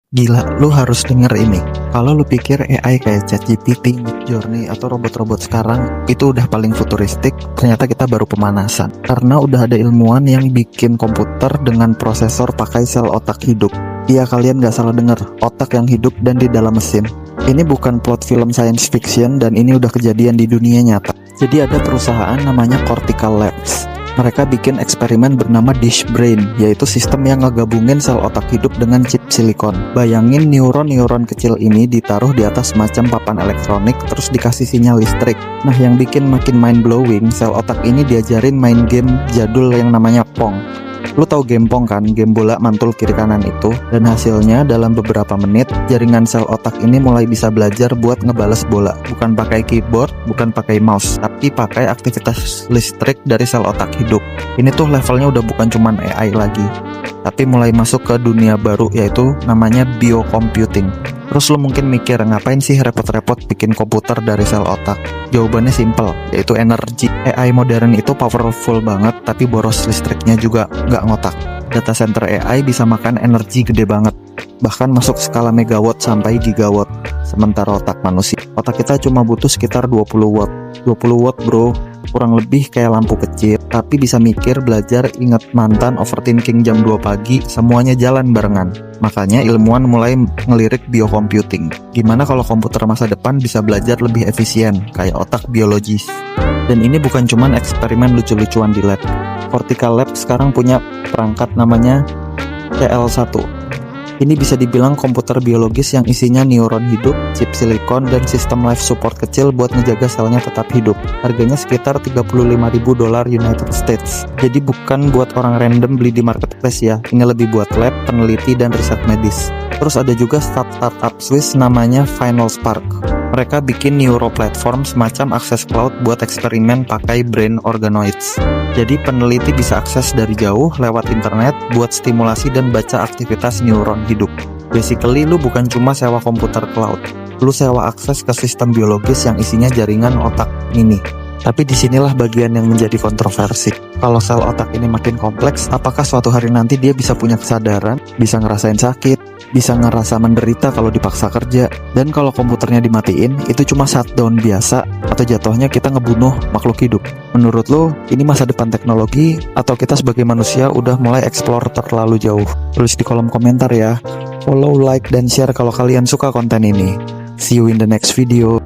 Gila, lu harus denger ini. Kalau lu pikir AI kayak ChatGPT, Midjourney, atau robot-robot sekarang itu udah paling futuristik, ternyata kita baru pemanasan. Karena udah ada ilmuwan yang bikin komputer dengan prosesor pakai sel otak hidup. Iya, kalian gak salah denger, otak yang hidup dan di dalam mesin. Ini bukan plot film science fiction dan ini udah kejadian di dunia nyata. Jadi ada perusahaan namanya Cortical Labs. Mereka bikin eksperimen bernama Dish Brain, yaitu sistem yang ngegabungin sel otak hidup dengan chip silikon. Bayangin neuron-neuron kecil ini ditaruh di atas semacam papan elektronik terus dikasih sinyal listrik. Nah, yang bikin makin mind-blowing, sel otak ini diajarin main game jadul yang namanya Pong. Lu tahu game Pong kan, game bola mantul kiri kanan itu. Dan hasilnya dalam beberapa menit, jaringan sel otak ini mulai bisa belajar buat ngebales bola. Bukan pakai keyboard, bukan pakai mouse, tapi pakai aktivitas listrik dari sel otak hidup. Ini tuh levelnya udah bukan cuman AI lagi, tapi mulai masuk ke dunia baru, yaitu namanya biocomputing. Terus lu mungkin mikir, ngapain sih repot-repot bikin komputer dari sel otak? Jawabannya simple, yaitu energi. AI modern itu powerful banget, tapi boros listriknya juga nggak ngotak. Data center AI bisa makan energi gede banget, bahkan masuk skala megawatt sampai gigawatt. Sementara otak manusia, otak kita cuma butuh sekitar 20 watt. 20 watt bro, kurang lebih kayak lampu kecil, tapi bisa mikir, belajar, ingat mantan, overthinking jam 2 pagi, semuanya jalan barengan. Makanya ilmuwan mulai ngelirik biocomputing. Gimana kalau komputer masa depan bisa belajar lebih efisien, kayak otak biologis. Dan ini bukan cuman eksperimen lucu-lucuan di lab. Cortical Lab sekarang punya perangkat namanya CL1. Ini bisa dibilang komputer biologis yang isinya neuron hidup, chip silikon, dan sistem life support kecil buat ngejaga selnya tetap hidup. Harganya sekitar $35.000 United States. Jadi bukan buat orang random beli di marketplace ya. Ini lebih buat lab, peneliti, dan riset medis. Terus ada juga startup Swiss namanya Final Spark. Mereka bikin neuro platform semacam akses cloud buat eksperimen pakai brain organoids. Jadi peneliti bisa akses dari jauh lewat internet buat stimulasi dan baca aktivitas neuron hidup. Basically lu bukan cuma sewa komputer cloud, lu sewa akses ke sistem biologis yang isinya jaringan otak mini. Tapi disinilah bagian yang menjadi kontroversi. Kalau sel otak ini makin kompleks, apakah suatu hari nanti dia bisa punya kesadaran, bisa ngerasain sakit, bisa ngerasa menderita kalau dipaksa kerja? Dan kalau komputernya dimatiin, itu cuma shutdown biasa, atau jatuhnya kita ngebunuh makhluk hidup? Menurut lo, ini masa depan teknologi, atau kita sebagai manusia udah mulai explore terlalu jauh? Tulis di kolom komentar ya. Follow, like, dan share kalau kalian suka konten ini. See you in the next video.